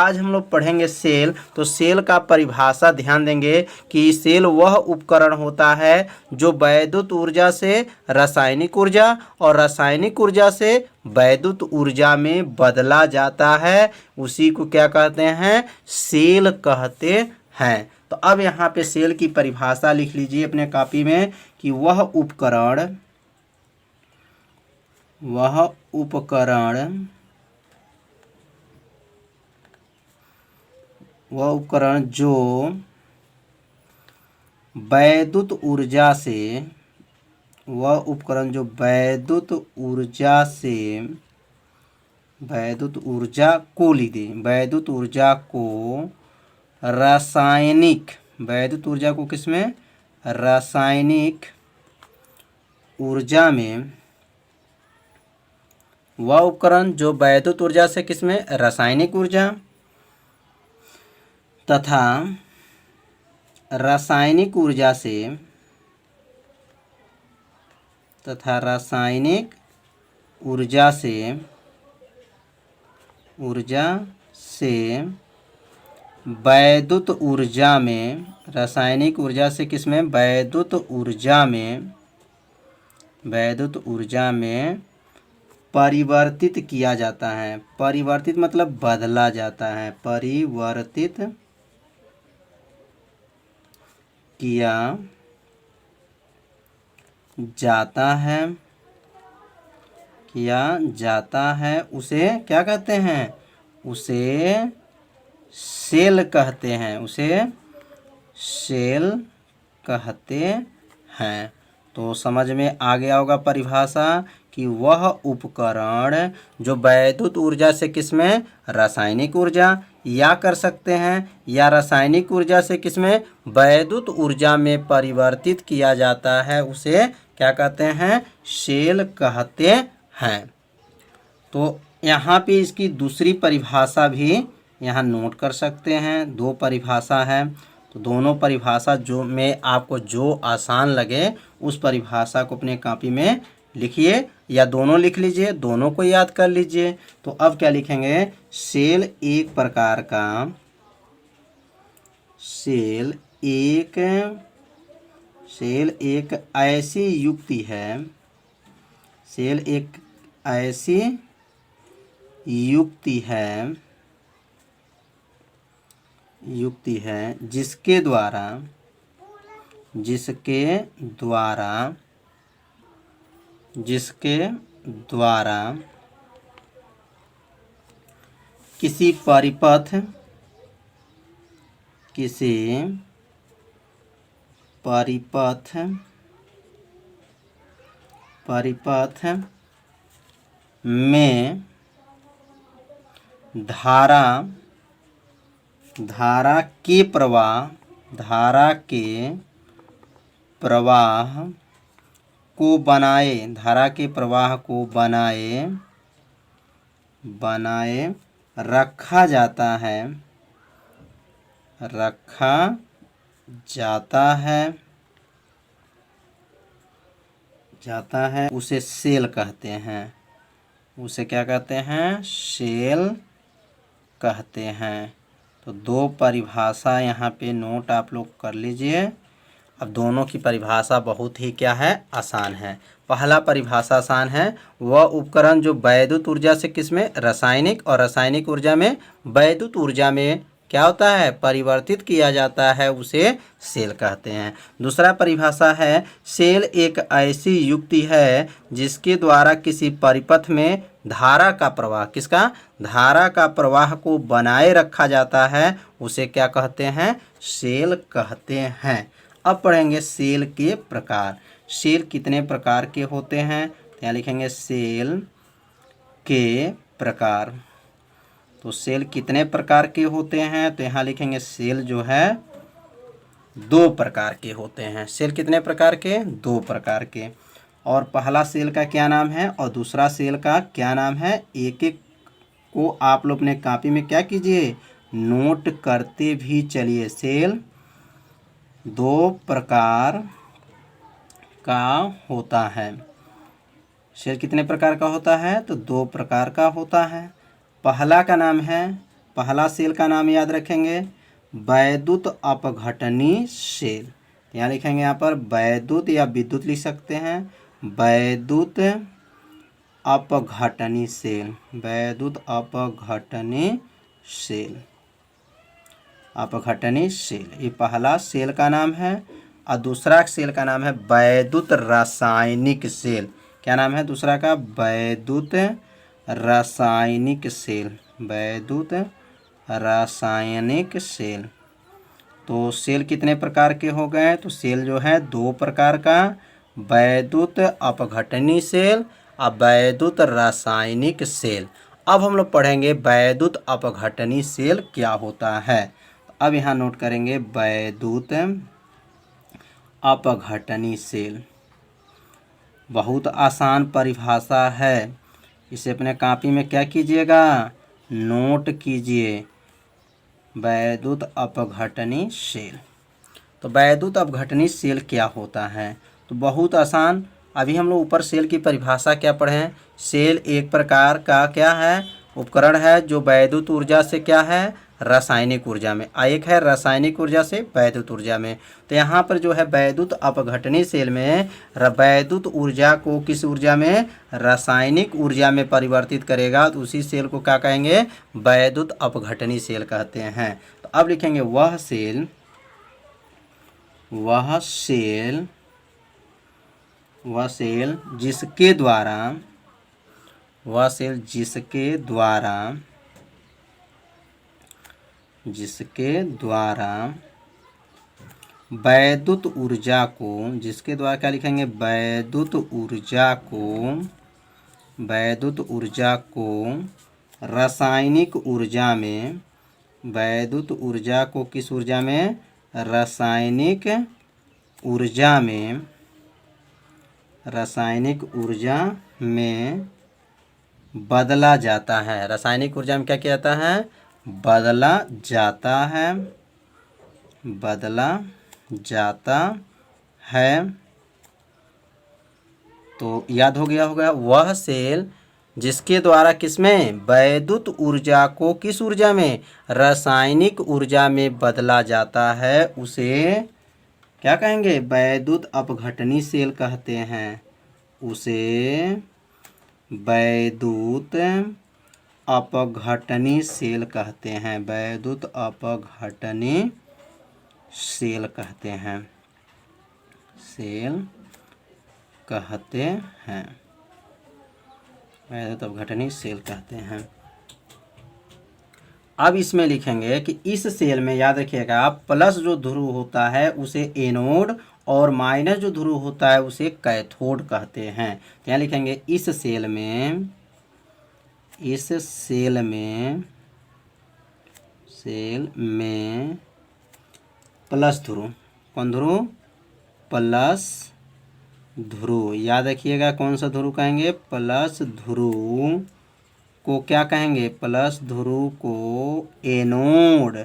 आज हम लोग पढ़ेंगे सेल। तो सेल का परिभाषा ध्यान देंगे कि सेल वह उपकरण होता है जो वैद्युत ऊर्जा से रासायनिक ऊर्जा और रासायनिक ऊर्जा से वैद्युत ऊर्जा में बदला जाता है। उसी को क्या कहते हैं? सेल कहते हैं। तो अब यहाँ पे सेल की परिभाषा लिख लीजिए अपने कॉपी में कि वह उपकरण जो वैद्युत रासायनिक ऊर्जा तथा रासायनिक ऊर्जा से वैद्युत ऊर्जा में परिवर्तित किया जाता है। परिवर्तित मतलब बदला जाता है। परिवर्तित किया जाता है उसे क्या कहते हैं? उसे सेल कहते हैं। तो समझ में आ गया होगा परिभाषा कि वह उपकरण जो वैद्युत ऊर्जा से किसमें? रासायनिक ऊर्जा, या कर सकते हैं या रासायनिक ऊर्जा से किसमें? वैद्युत ऊर्जा में परिवर्तित किया जाता है, उसे क्या कहते हैं? सेल कहते हैं। तो यहाँ पे इसकी दूसरी परिभाषा भी यहाँ नोट कर सकते हैं। दो परिभाषा है, तो दोनों परिभाषा जो में आपको जो आसान लगे उस परिभाषा को अपने कॉपी में लिखिए, या दोनों लिख लीजिए, दोनों को याद कर लीजिए। तो अब क्या लिखेंगे? सेल एक ऐसी युक्ति है जिसके द्वारा किसी परिपथ में धारा के प्रवाह को बनाए रखा जाता है उसे सेल कहते हैं। उसे क्या कहते हैं? सेल कहते हैं। तो दो परिभाषा यहाँ पे नोट आप लोग कर लीजिए। अब दोनों की परिभाषा बहुत ही क्या है? आसान है। पहला परिभाषा आसान है, वह उपकरण जो वैद्युत ऊर्जा से किसमें? रासायनिक और रासायनिक ऊर्जा में वैद्युत ऊर्जा में क्या होता है? परिवर्तित किया जाता है, उसे सेल कहते हैं। दूसरा परिभाषा है, सेल एक ऐसी युक्ति है जिसके द्वारा किसी परिपथ में धारा का प्रवाह, किसका? धारा का प्रवाह को बनाए रखा जाता है, उसे क्या कहते हैं? सेल कहते हैं। अब पढ़ेंगे सेल के प्रकार। सेल कितने प्रकार के होते हैं? तो यहाँ लिखेंगे सेल के प्रकार। तो सेल कितने प्रकार के होते हैं? तो यहाँ लिखेंगे सेल जो है 2 प्रकार के होते हैं। सेल कितने प्रकार के? 2 प्रकार के। और पहला सेल का क्या नाम है और दूसरा सेल का क्या नाम है? एक एक को आप लोग अपने कॉपी में क्या कीजिए? नोट करते भी चलिए। सेल 2 प्रकार का होता है। सेल कितने प्रकार का होता है? तो 2 प्रकार का होता है। पहला का नाम है पहला सेल का नाम याद रखेंगे वैद्युत अपघटनी सेल। यहाँ लिखेंगे यहाँ पर वैद्युत या विद्युत लिख सकते हैं, वैद्युत अपघटनी सेल, वैद्युत अपघटनी सेल, अपघटनी सेल, ये पहला सेल का नाम है। और दूसरा सेल का नाम है वैद्युत रासायनिक सेल। क्या नाम है दूसरा का? वैद्युत रासायनिक सेल, वैद्युत रासायनिक सेल। तो सेल कितने प्रकार के हो गए? तो सेल जो है दो प्रकार का, वैद्युत अपघटनी सेल और वैद्युत रासायनिक सेल। अब हम लोग पढ़ेंगे वैद्युत अपघटनी सेल क्या होता है। अब यहाँ नोट करेंगे वैद्युत अपघटनी सेल। बहुत आसान परिभाषा है, इसे अपने कॉपी में क्या कीजिएगा? नोट कीजिए। वैद्युत अपघटनी सेल। तो वैद्युत अपघटनी सेल क्या होता है? तो बहुत आसान। अभी हम लोग ऊपर सेल की परिभाषा क्या पढ़े हैं? सेल एक प्रकार का क्या है? उपकरण है जो वैद्युत ऊर्जा से क्या है? रासायनिक ऊर्जा में, एक है रासायनिक ऊर्जा से वैद्युत ऊर्जा में। तो यहाँ पर जो है वैद्युत अपघटनी सेल में वैद्युत ऊर्जा को किस ऊर्जा में? रासायनिक ऊर्जा में परिवर्तित करेगा, तो उसी सेल को क्या कहेंगे? वैद्युत अपघटनी सेल कहते हैं। तो अब लिखेंगे वह सेल, वह सेल, वह सेल जिसके द्वारा, वह सेल जिसके द्वारा, जिसके द्वारा वैद्युत ऊर्जा को, जिसके द्वारा क्या लिखेंगे? वैद्युत ऊर्जा को, वैद्युत ऊर्जा को रासायनिक ऊर्जा में, वैद्युत ऊर्जा को किस ऊर्जा में? रासायनिक ऊर्जा में, रासायनिक ऊर्जा में बदला जाता है। रासायनिक ऊर्जा में क्या किया जाता है? बदला जाता है, बदला जाता है। तो याद हो गया होगा, वह सेल जिसके द्वारा किसमें? वैद्युत ऊर्जा को किस ऊर्जा में? रासायनिक ऊर्जा में बदला जाता है, उसे क्या कहेंगे? वैद्युत अपघटनी सेल कहते हैं। उसे वैद्युत अपघटनी सेल कहते हैं, वैद्युत अपघटनी सेल कहते हैं, सेल कहते हैं, वैद्युत अपघटनी सेल कहते हैं। अब इसमें लिखेंगे कि इस सेल में याद रखिएगा प्लस जो ध्रुव होता है उसे एनोड और माइनस जो ध्रुव होता है उसे कैथोड कहते हैं। तो यहाँ लिखेंगे इस सेल में, इस सेल में, सेल में प्लस ध्रुव, कौन ध्रुव? प्लस ध्रुव। याद रखिएगा कौन सा ध्रुव कहेंगे? प्लस ध्रुव को क्या कहेंगे? प्लस ध्रुव को एनोड,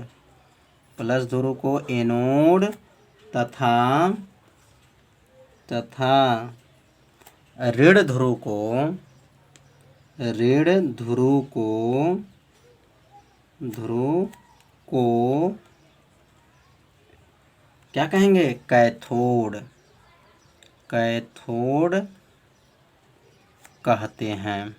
प्लस ध्रुव को एनोड तथा ऋण ध्रुव को, ऋण ध्रुव को, ध्रुव को क्या कहेंगे? कैथोड, कैथोड कहते हैं।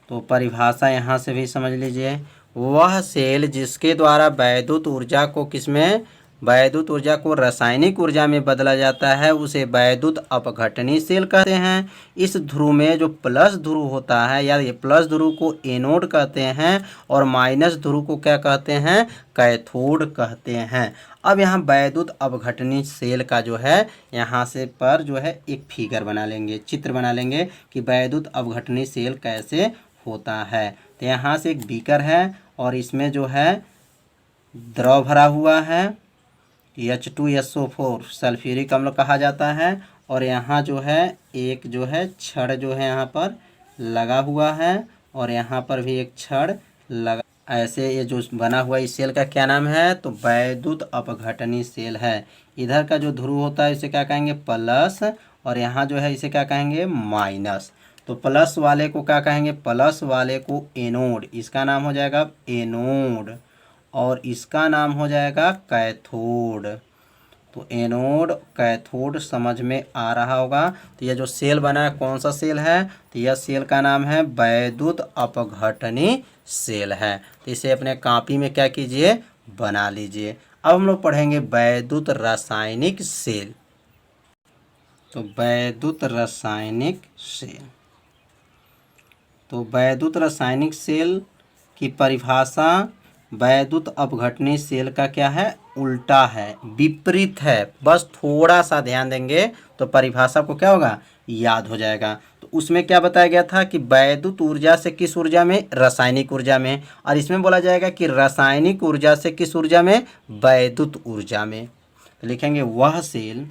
तो परिभाषा यहाँ से भी समझ लीजिए, वह सेल जिसके द्वारा वैद्युत ऊर्जा को किसमें? वैद्युत ऊर्जा को रासायनिक ऊर्जा में बदला जाता है, उसे वैद्युत अपघटनी सेल कहते हैं। इस ध्रुव में जो प्लस ध्रुव होता है, या ये प्लस ध्रुव को एनोड कहते हैं और माइनस ध्रुव को क्या कहते हैं? कैथोड कहते हैं। अब यहाँ वैद्युत अपघटनी सेल का जो है यहाँ से पर जो है एक फिगर बना लेंगे, चित्र बना लेंगे कि वैद्युत अपघटनी सेल कैसे होता है। तो यहाँ से एक बीकर है और इसमें जो है द्रव भरा हुआ है, H2SO4 सल्फ्यूरिक अम्ल कहा जाता है। और यहाँ जो है एक जो है छड़ जो है यहाँ पर लगा हुआ है और यहाँ पर भी एक छड़ लगा, ऐसे ये जो बना हुआ इस सेल का क्या नाम है? तो वैद्युत अपघटनी सेल है। इधर का जो ध्रुव होता है इसे क्या कहेंगे? प्लस, और यहाँ जो है इसे क्या कहेंगे? माइनस। तो प्लस वाले को क्या कहेंगे, प्लस वाले को एनोड, इसका नाम हो जाएगा एनोड और इसका नाम हो जाएगा कैथोड। तो एनोड कैथोड समझ में आ रहा होगा। तो यह जो सेल बना है कौन सा सेल है, तो यह सेल का नाम है वैद्युत अपघटनी सेल है। तो इसे अपने कॉपी में क्या कीजिए, बना लीजिए। अब हम लोग पढ़ेंगे वैद्युत रासायनिक सेल। तो वैद्युत रासायनिक सेल, तो वैद्युत रासायनिक सेल की परिभाषा वैद्युत अपघटनी सेल का क्या है, उल्टा है, विपरीत है। बस थोड़ा सा ध्यान देंगे तो परिभाषा को क्या होगा, याद हो जाएगा। तो उसमें क्या बताया गया था कि वैद्युत ऊर्जा से किस ऊर्जा में, रासायनिक ऊर्जा में, और इसमें बोला जाएगा कि रासायनिक ऊर्जा से किस ऊर्जा में, वैद्युत ऊर्जा में। तो लिखेंगे वह सेल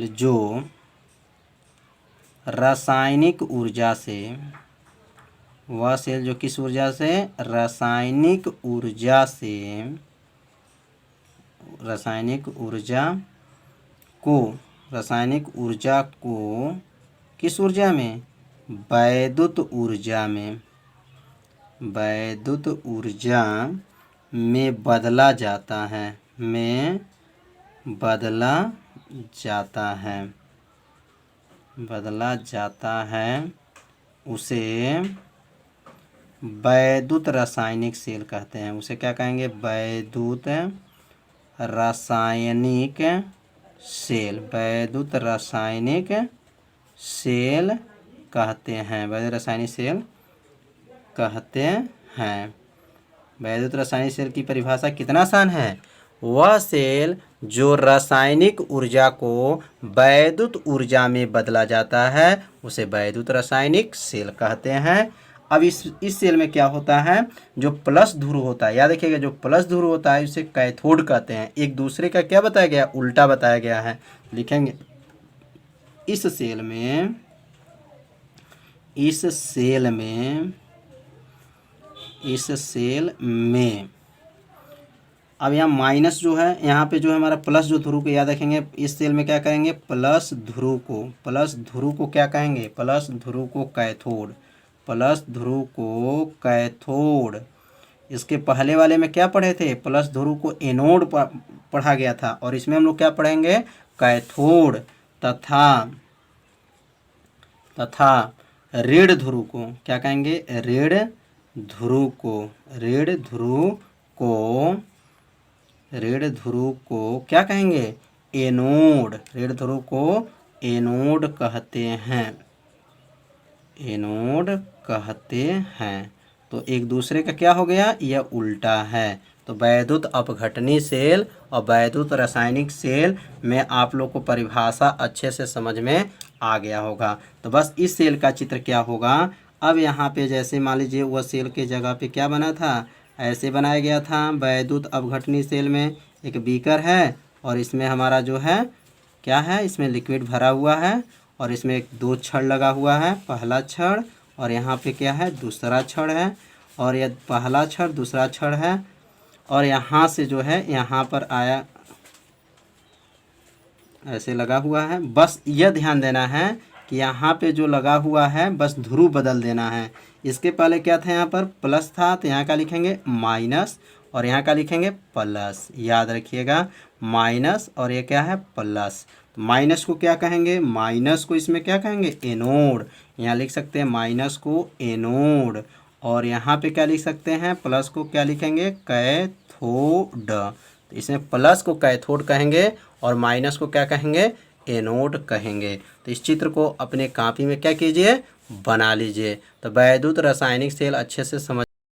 जो रासायनिक ऊर्जा से, वह सेल जो किस ऊर्जा से, रासायनिक ऊर्जा से, रासायनिक ऊर्जा को किस ऊर्जा में, वैद्युत ऊर्जा में, वैद्युत ऊर्जा में बदला जाता है, में बदला जाता है, उसे वैद्युत रासायनिक सेल कहते हैं। उसे क्या कहेंगे, वैद्युत रासायनिक सेल, वैद्युत रासायनिक सेल कहते हैं, वैद्युत रासायनिक सेल कहते हैं। वैद्युत रासायनिक सेल की परिभाषा कितना आसान है, वह सेल जो रासायनिक ऊर्जा को वैद्युत ऊर्जा में बदला जाता है उसे वैद्युत रासायनिक सेल कहते हैं। अब इस सेल में क्या होता है, जो प्लस ध्रुव होता है, याद रखिएगा, जो प्लस ध्रुव होता है उसे कैथोड कहते हैं। एक दूसरे का क्या बताया गया, उल्टा बताया गया है। लिखेंगे इस सेल में अब यहाँ माइनस जो है, यहाँ पे जो है हमारा प्लस जो ध्रुव को याद रखेंगे, इस सेल में क्या करेंगे, प्लस ध्रुव को क्या कहेंगे, प्लस ध्रुव को कैथोड, प्लस ध्रुव को कैथोड। इसके पहले वाले में क्या पढ़े थे, प्लस ध्रुव को एनोड पढ़ा गया था, और इसमें हम लोग क्या पढ़ेंगे, कैथोड तथा ऋण ध्रुव को क्या कहेंगे, ऋण ध्रुव को क्या कहेंगे, एनोड, ऋण ध्रुव को एनोड कहते हैं। तो एक दूसरे का क्या हो गया, यह उल्टा है। तो वैद्युत अपघटनी सेल और वैद्युत रासायनिक सेल में आप लोग को परिभाषा अच्छे से समझ में आ गया होगा। तो बस इस सेल का चित्र क्या होगा, अब यहाँ पे जैसे मान लीजिए वह सेल के जगह पे क्या बना था, ऐसे बनाया गया था। वैद्युत अपघटनी सेल में एक बीकर है और इसमें हमारा जो है क्या है, इसमें लिक्विड भरा हुआ है और इसमें एक 2 छड़ लगा हुआ है, पहला छड़ और यहाँ पे क्या है, दूसरा छड़ है, और यह पहला छड़ दूसरा छड़ है, और यहाँ से जो है यहाँ पर आया ऐसे लगा हुआ है। बस यह ध्यान देना है कि यहाँ पे जो लगा हुआ है बस ध्रुव बदल देना है। इसके पहले क्या था, यहाँ पर प्लस था, तो यहाँ का लिखेंगे माइनस और यहाँ का लिखेंगे प्लस। याद रखिएगा, माइनस और ये क्या है, प्लस। तो माइनस को क्या कहेंगे, माइनस को इसमें क्या कहेंगे, एनोड। यहाँ लिख सकते हैं माइनस को एनोड, और यहाँ पे क्या लिख सकते हैं, प्लस को क्या लिखेंगे, कैथोड। तो इसमें प्लस को कैथोड कहेंगे और माइनस को क्या कहेंगे, एनोड कहेंगे। तो इस चित्र को अपने कॉपी में क्या कीजिए, बना लीजिए। तो वैद्युत रासायनिक सेल अच्छे से समझ